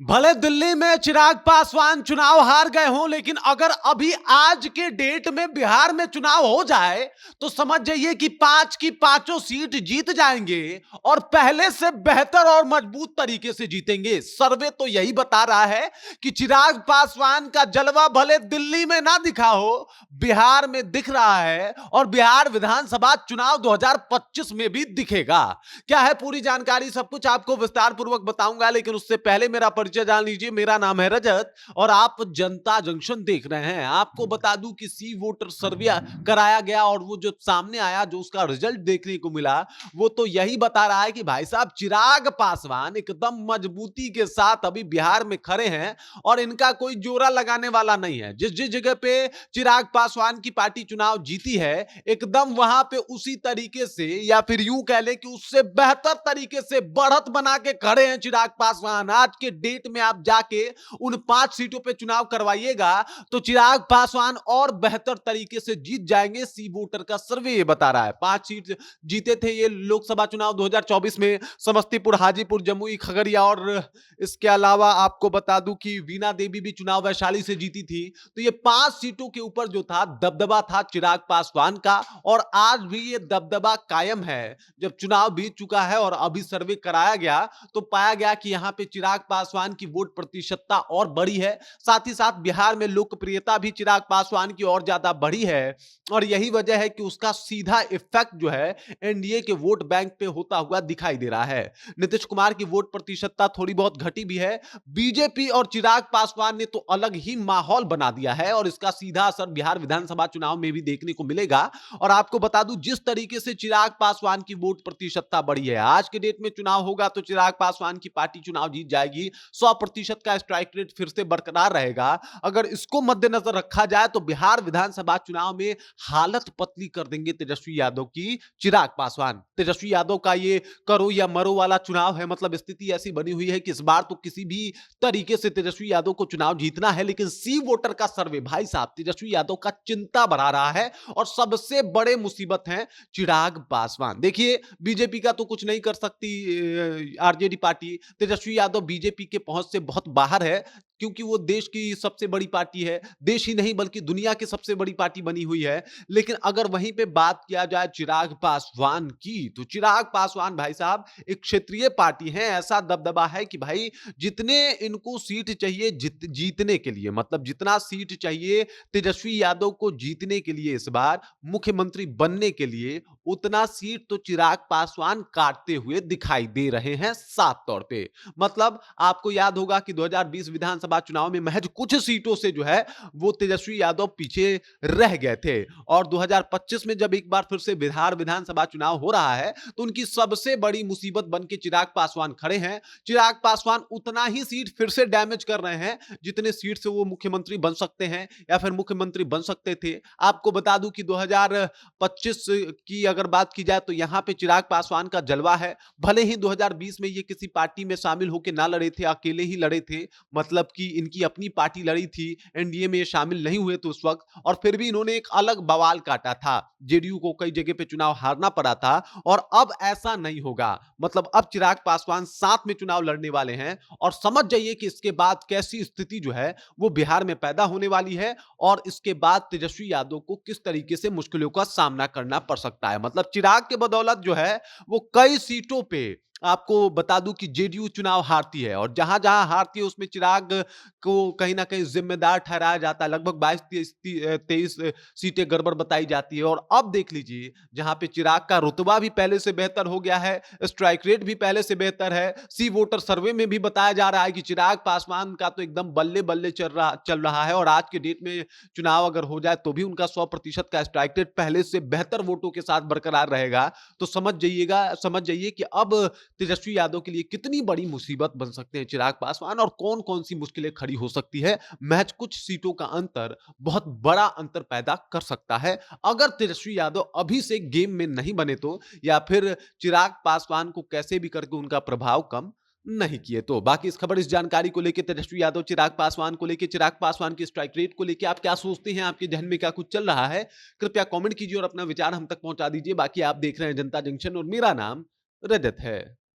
भले दिल्ली में चिराग पासवान चुनाव हार गए हों, लेकिन अगर अभी आज के डेट में बिहार में चुनाव हो जाए तो समझ जाइए कि पांच की पांचों सीट जीत जाएंगे और पहले से बेहतर और मजबूत तरीके से जीतेंगे। सर्वे तो यही बता रहा है कि चिराग पासवान का जलवा भले दिल्ली में ना दिखा हो, बिहार में दिख रहा है और बिहार विधानसभा चुनाव 2025 में भी दिखेगा। क्या है पूरी जानकारी, सब कुछ आपको विस्तार पूर्वक बताऊंगा, लेकिन उससे पहले मेरा परिचय जान लीजिए। मेरा नाम है रजत और आप जनता जंक्शन देख रहे हैं। आपको बता दूं कि सी वोटर सर्वे कराया गया और वो जो सामने आया, जो उसका रिजल्ट देखने को मिला, वो तो यही बता रहा है कि भाई साहब चिराग पासवान एकदम मजबूती के साथ अभी बिहार में खड़े हैं और इनका कोई जोरा लगाने वाला नहीं है। जिस जिस जगह पे चिराग पासवान की पार्टी चुनाव जीती है, एकदम वहां पे उसी तरीके से, या फिर यूं कह ले कि उससे बेहतर तरीके से बढ़त बना के खड़े हैं चिराग पासवान। आज के डेट में आप जाके उन 5 सीटों पे चुनाव करवाइएगा तो चिराग पासवान और बेहतर तरीके से जीत जाएंगे। सी वोटर का सर्वे ये बता रहा है। 5 सीट जीते थे ये लोकसभा चुनाव 2024 में, समस्तीपुर, हाजीपुर, जमुई, खगड़िया, और इसके अलावा आपको बता दूं कि वीणा देवी भी चुनाव वैशाली से जीती थी। तो ये 5 सीटों के ऊपर जो था दबदबा था चिराग पासवान का, और आज भी ये दबदबा कायम है। जब चुनाव बीत चुका है और अभी सर्वे कराया गया तो पाया गया कि यहां पे चिराग पासवान की वोट प्रतिशतता और बढ़ी है। साथ ही साथ बिहार में लोकप्रियता भी चिराग पासवान की और ज्यादा बढ़ी है, और यही वजह है कि उसका सीधा इफेक्ट जो है एनडीए के वोट बैंक पे होता हुआ दिखाई दे रहा है। नीतीश कुमार की वोट प्रतिशतता थोड़ी बहुत घटी भी है। बीजेपी और चिराग पासवान ने तो अलग ही माहौल बना दिया है और इसका सीधा असर बिहार विधानसभा चुनाव में भी देखने को मिलेगा। और आपको बता दूं, जिस तरीके से चिराग पासवान की वोट प्रतिशतता बढ़ी है, आज के डेट में चुनाव होगा तो चिराग पासवान की पार्टी चुनाव जीत जाएगी। 100% का स्ट्राइक रेट फिर से बरकरार रहेगा। अगर इसको मद्देनजर रखा जाए तो बिहार विधानसभा चुनाव में हालत पतली कर देंगे तेजस्वी यादव की चिराग पासवान। तेजस्वी यादव का ये करो या मरो वाला चुनाव है। मतलब स्थिति ऐसी बनी हुई है कि इस बार तो किसी भी तरीके से तेजस्वी यादव को चुनाव जीतना है, लेकिन सी वोटर का सर्वे भाई साहब तेजस्वी यादव का चिंता बढ़ा रहा है और सबसे बड़े मुसीबत हैं चिराग पासवान। देखिए, बीजेपी का तो कुछ नहीं कर सकती RJD party. Tejashwi Yadav BJP के पहुंच से बहुत बाहर है, क्योंकि वो देश की सबसे बड़ी पार्टी है। देश ही नहीं बल्कि दुनिया की सबसे बड़ी पार्टी बनी हुई है। लेकिन अगर वहीं पे बात किया जाए चिराग पासवान की, तो चिराग पासवान भाई साहब एक क्षेत्रीय पार्टी है। ऐसा दबदबा है कि भाई जितने इनको सीट चाहिए जीतने के लिए, मतलब जितना सीट चाहिए तेजस्वी यादव को जीतने के लिए, इस बार मुख्यमंत्री बनने के लिए, उतना सीट तो चिराग पासवान काटते हुए दिखाई दे रहे हैं साफ तौर पे। मतलब आपको याद होगा कि 2020 विधानसभा चुनाव में महज कुछ सीटों से जो है वो तेजस्वी यादव पीछे रह गए थे, और 2025 में जब एक बार फिर से बिहार विधानसभा चुनाव हो रहा है तो उनकी सबसे बड़ी मुसीबत बन के चिराग पासवान खड़े हैं। चिराग पासवान उतना ही सीट फिर से डैमेज कर रहे हैं जितने सीट से वो मुख्यमंत्री बन सकते हैं या फिर मुख्यमंत्री बन सकते थे। आपको बता दूं कि 2025 की अगर बात की जाए तो यहां पे चिराग पासवान का जलवा है। भले ही 2020 में ये किसी पार्टी में शामिल होकर ना लड़े थे, अकेले ही लड़े थे, मतलब कि इनकी अपनी पार्टी लड़ी थी, एनडीए में ये शामिल नहीं हुए थे उस वक्त, और फिर भी इन्होंने एक अलग बवाल काटा था। जेडीयू को कई जगह पे चुनाव हारना पड़ा था, और अब ऐसा नहीं होगा। मतलब अब चिराग पासवान साथ में चुनाव लड़ने वाले हैं, और समझ जाइए कि इसके बाद कैसी स्थिति जो है वो बिहार में पैदा होने वाली है, और इसके बाद तेजस्वी यादव को किस तरीके से मुश्किलों का सामना करना पड़ सकता है। मतलब चिराग के बदौलत जो है वो कई सीटों पे, आपको बता दूं कि जेडीयू चुनाव हारती है, और जहां जहां हारती है उसमें चिराग को कहीं ना कहीं जिम्मेदार ठहराया जाता है। लगभग 22-23 सीटें गड़बड़ बताई जाती है। और अब देख लीजिए, जहां पे चिराग का रुतबा भी पहले से बेहतर हो गया है, स्ट्राइक रेट भी पहले से बेहतर है, सी वोटर सर्वे में भी बताया जा रहा है कि चिराग पासवान का तो एकदम बल्ले बल्ले चल रहा है, और आज के डेट में चुनाव अगर हो जाए तो भी उनका 100% का स्ट्राइक रेट पहले से बेहतर वोटों के साथ बरकरार रहेगा। तो समझ जाइए कि अब तेजस्वी यादव के लिए कितनी बड़ी मुसीबत बन सकते हैं चिराग पासवान, और कौन कौन सी मुश्किलें खड़ी हो सकती है। महज कुछ सीटों का अंतर बहुत बड़ा अंतर पैदा कर सकता है अगर तेजस्वी यादव अभी से गेम में नहीं बने तो, या फिर चिराग पासवान को कैसे भी करके उनका प्रभाव कम नहीं किए तो। बाकी इस खबर, इस जानकारी को लेकर, तेजस्वी यादव चिराग पासवान को लेकर, चिराग पासवान की स्ट्राइक रेट को लेकर आप क्या सोचते हैं? आपके जहन में क्या कुछ चल रहा है? कृपया कमेंट कीजिए और अपना विचार हम तक पहुंचा दीजिए। बाकी आप देख रहे हैं जनता जंक्शन और मेरा नाम रजत है।